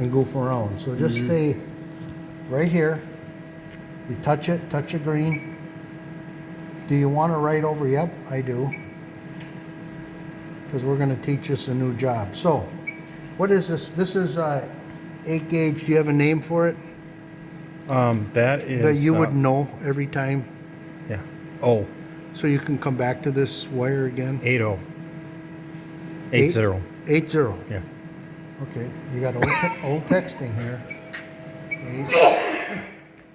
and goof around. So just stay right here. You touch it, touch a green. Do you want to write over? Yep, I do. Because we're going to teach us a new job. So, what is this? This is 8 gauge. Do you have a name for it? That is... That you would know every time? Yeah. Oh. So you can come back to this wire again? 80. 80. 80. Yeah. Okay, you got old texting here.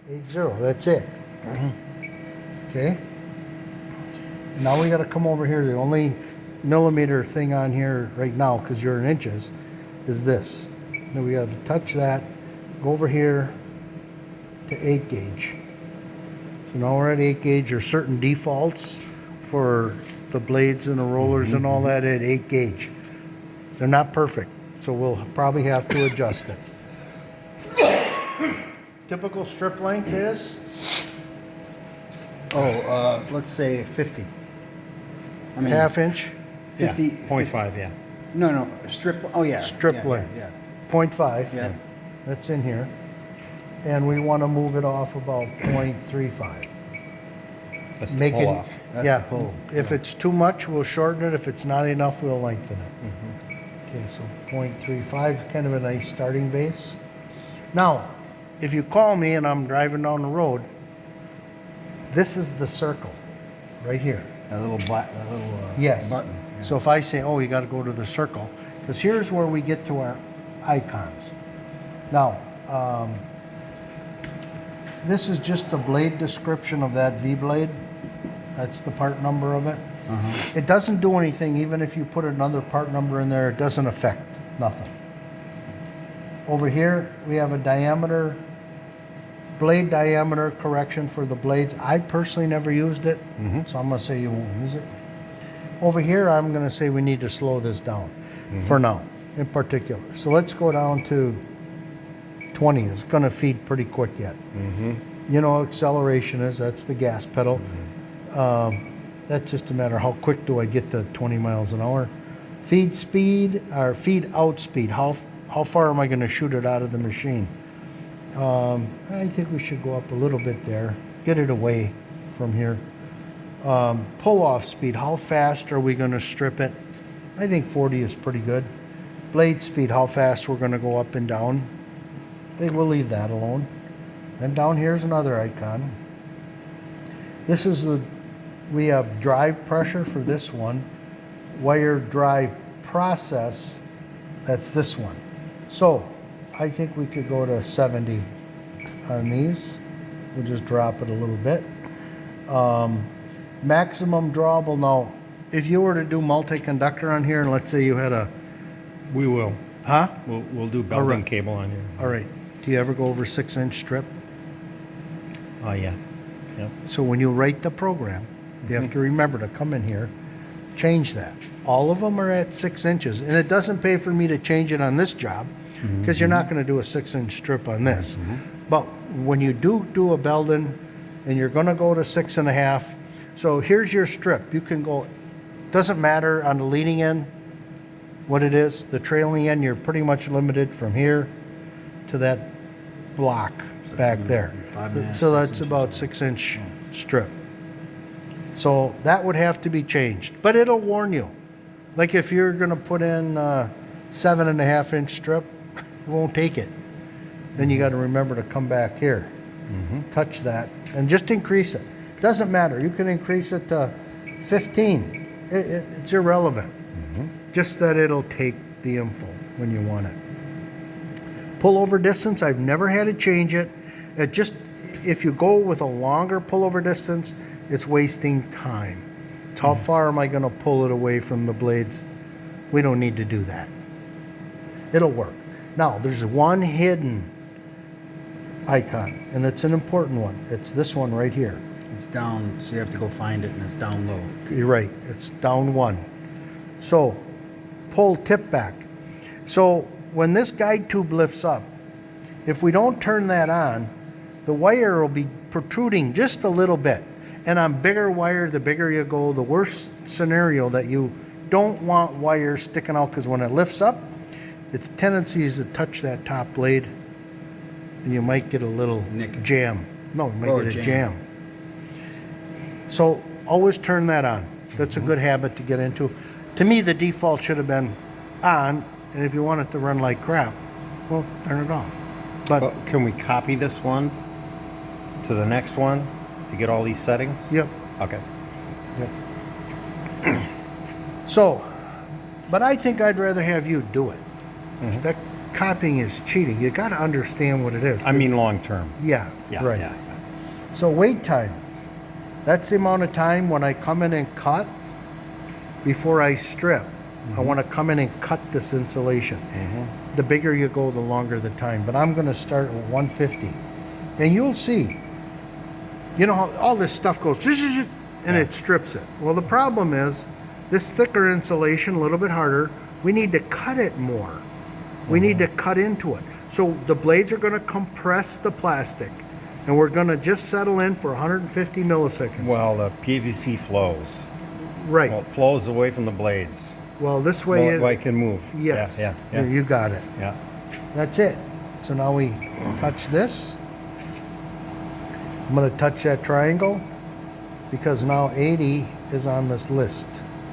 80, that's it. Okay. Now we got to come over here. The only millimeter thing on here right now, because you're in inches, is this. Then we got to touch that, go over here to 8 gauge. So now we're at 8 gauge. There's certain defaults for the blades and the rollers and all that at 8 gauge. They're not perfect, so we'll probably have to adjust it. Typical strip length is? Let's say 50. I mean, Half inch? 50. Yeah. 0.5, yeah. No, strip. Oh, yeah. Strip length. Yeah. 0.5. Yeah. That's in here. And we want to move it off about 0.35. That's the Make pull it, off. That's yeah. the pull. If it's too much, we'll shorten it. If it's not enough, we'll lengthen it. Okay, so 0.35, kind of a nice starting base. Now, if you call me and I'm driving down the road, this is the circle right here. That little Yes. button. Yeah. So if I say, oh, you got to go to the circle, because here's where we get to our icons. Now, this is just the blade description of that V-blade. That's the part number of it. It doesn't do anything, even if you put another part number in there, it doesn't affect nothing. Over here, we have a diameter, blade diameter correction for the blades. I personally never used it, so I'm going to say you won't use it. Over here, I'm going to say we need to slow this down for now, in particular. So let's go down to 20. It's going to feed pretty quick yet. You know, acceleration is, that's the gas pedal. That's just a matter how quick do I get to 20 miles an hour. Feed speed, or feed out speed. How far am I going to shoot it out of the machine? I think we should go up a little bit there. Get it away from here. Pull off speed. How fast are we going to strip it? I think 40 is pretty good. Blade speed. How fast we're going to go up and down. I think we'll leave that alone. Then down here's another icon. This is we have drive pressure for this one. Wire drive process, that's this one. So I think we could go to 70 on these. We'll just drop it a little bit. Maximum drawable. Now, if you were to do multi-conductor on here, and let's say you had a... We will. Huh? We'll do belting cable on here. All right. Do you ever go over 6-inch strip? Oh, yeah. Yep. So when you write the program, you have to remember to come in here, change that. All of them are at 6 inches. And it doesn't pay for me to change it on this job, because you're not going to do a 6-inch strip on this. But when you do a Belden, and you're going to go to 6.5, so here's your strip. You can go, doesn't matter on the leading end what it is. The trailing end, you're pretty much limited from here to that block back there. 5.5, So that's 6 about 6-inch strip. So that would have to be changed, but it'll warn you. Like if you're going to put in 7.5-inch strip, it won't take it. Then you got to remember to come back here, touch that, and just increase it. Doesn't matter. You can increase it to 15. It's irrelevant. Just that it'll take the info when you want it. Pullover distance, I've never had to change it. It just, if you go with a longer pullover distance, it's wasting time. It's how far am I going to pull it away from the blades? We don't need to do that. It'll work. Now, there's one hidden icon, and it's an important one. It's this one right here. It's down, so you have to go find it, and it's down low. You're right. It's down one. So, pull tip back. So, when this guide tube lifts up, if we don't turn that on, the wire will be protruding just a little bit. And on bigger wire, the bigger you go, the worse scenario that you don't want wire sticking out, because when it lifts up, its tendency is to touch that top blade, and you might get a little Nick. jam. No, you might Or get a jam. jam. So always turn that on. That's a good habit to get into. To me, the default should have been on, and if you want it to run like crap, well, turn it off. But Well, can we copy this one to the next one to get all these settings? yep. Okay. So, but I think I'd rather have you do it. That copying is cheating. You got to understand what it is. I mean long term. Yeah, Yeah, right. yeah. So wait time. That's the amount of time when I come in and cut before I strip. I want to come in and cut this insulation. The bigger you go, the longer the time. But I'm going to start with 150. And you'll see. You know how all this stuff goes, and it strips it. Well, the problem is this thicker insulation, a little bit harder, we need to cut it more. We need to cut into it. So the blades are going to compress the plastic, and we're going to just settle in for 150 milliseconds. Well, the PVC flows. Right. Well, it flows away from the blades. Well, this way, Well, it can move. yes, Yeah, yeah, yeah. you got it. Yeah. That's it. So now we touch this. I'm going to touch that triangle because now 80 is on this list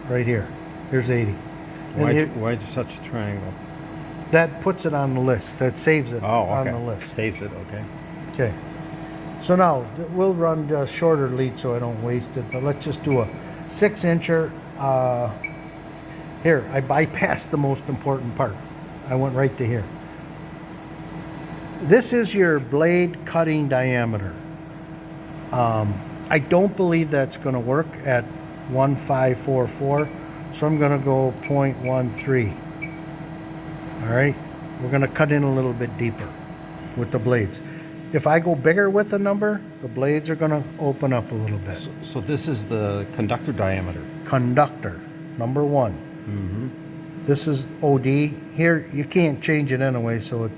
right here. Here's 80. And Why'd you touch the triangle? that puts it on the list. That saves it Oh, on okay. the list. Saves it, okay. Okay. So now we'll run a shorter lead so I don't waste it. But let's just do a 6-incher. Here, I bypassed the most important part. I went right to here. This is your blade cutting diameter. I don't believe that's going to work at 1544, so I'm going to go 0.13. All right, we're going to cut in a little bit deeper with the blades. If I go bigger with the number, the blades are going to open up a little bit. So this is the conductor diameter. Conductor, number 1. This is OD. Here, you can't change it anyway, so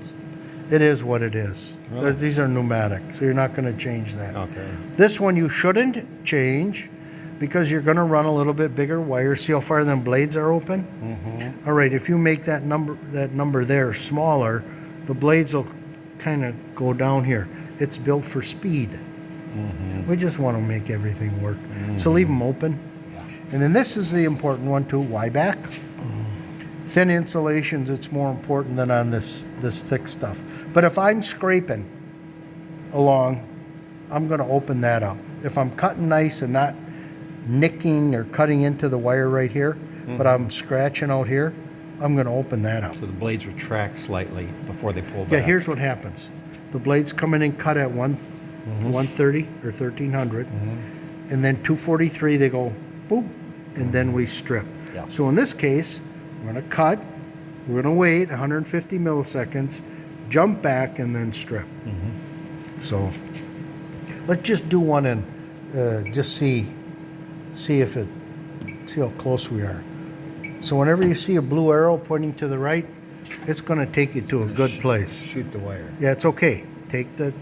it is what it is. Really? These are pneumatic, so you're not going to change that. Okay. This one you shouldn't change because you're going to run a little bit bigger wire. See how far them blades are open? All right, if you make that number there smaller, the blades will kind of go down here. It's built for speed. We just want to make everything work. So leave them open. And then this is the important one too, Y back. Thin insulations, it's more important than on this thick stuff. But if I'm scraping along, I'm going to open that up. If I'm cutting nice and not nicking or cutting into the wire right here, but I'm scratching out here, I'm going to open that up. So the blades retract slightly before they pull back. Yeah, here's what happens. The blades come in and cut at 130 or 1300, and then 243 they go boop, and then we strip. Yeah. So in this case, we're going to cut, we're going to wait 150 milliseconds, jump back, and then strip. So let's just do one and just see how close we are. So whenever you see a blue arrow pointing to the right, it's going to take you to a good place. Shoot the wire. Yeah, it's okay. Take the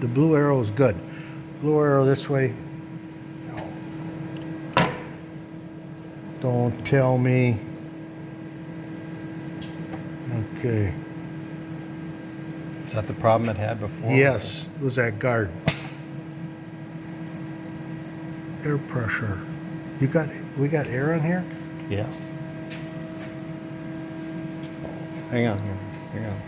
blue arrow is good. Blue arrow this way. No. Don't tell me. Okay. Is that the problem it had before? Yes, it was that guard. Air pressure. We got air in here? Yeah. Hang on. Hang on.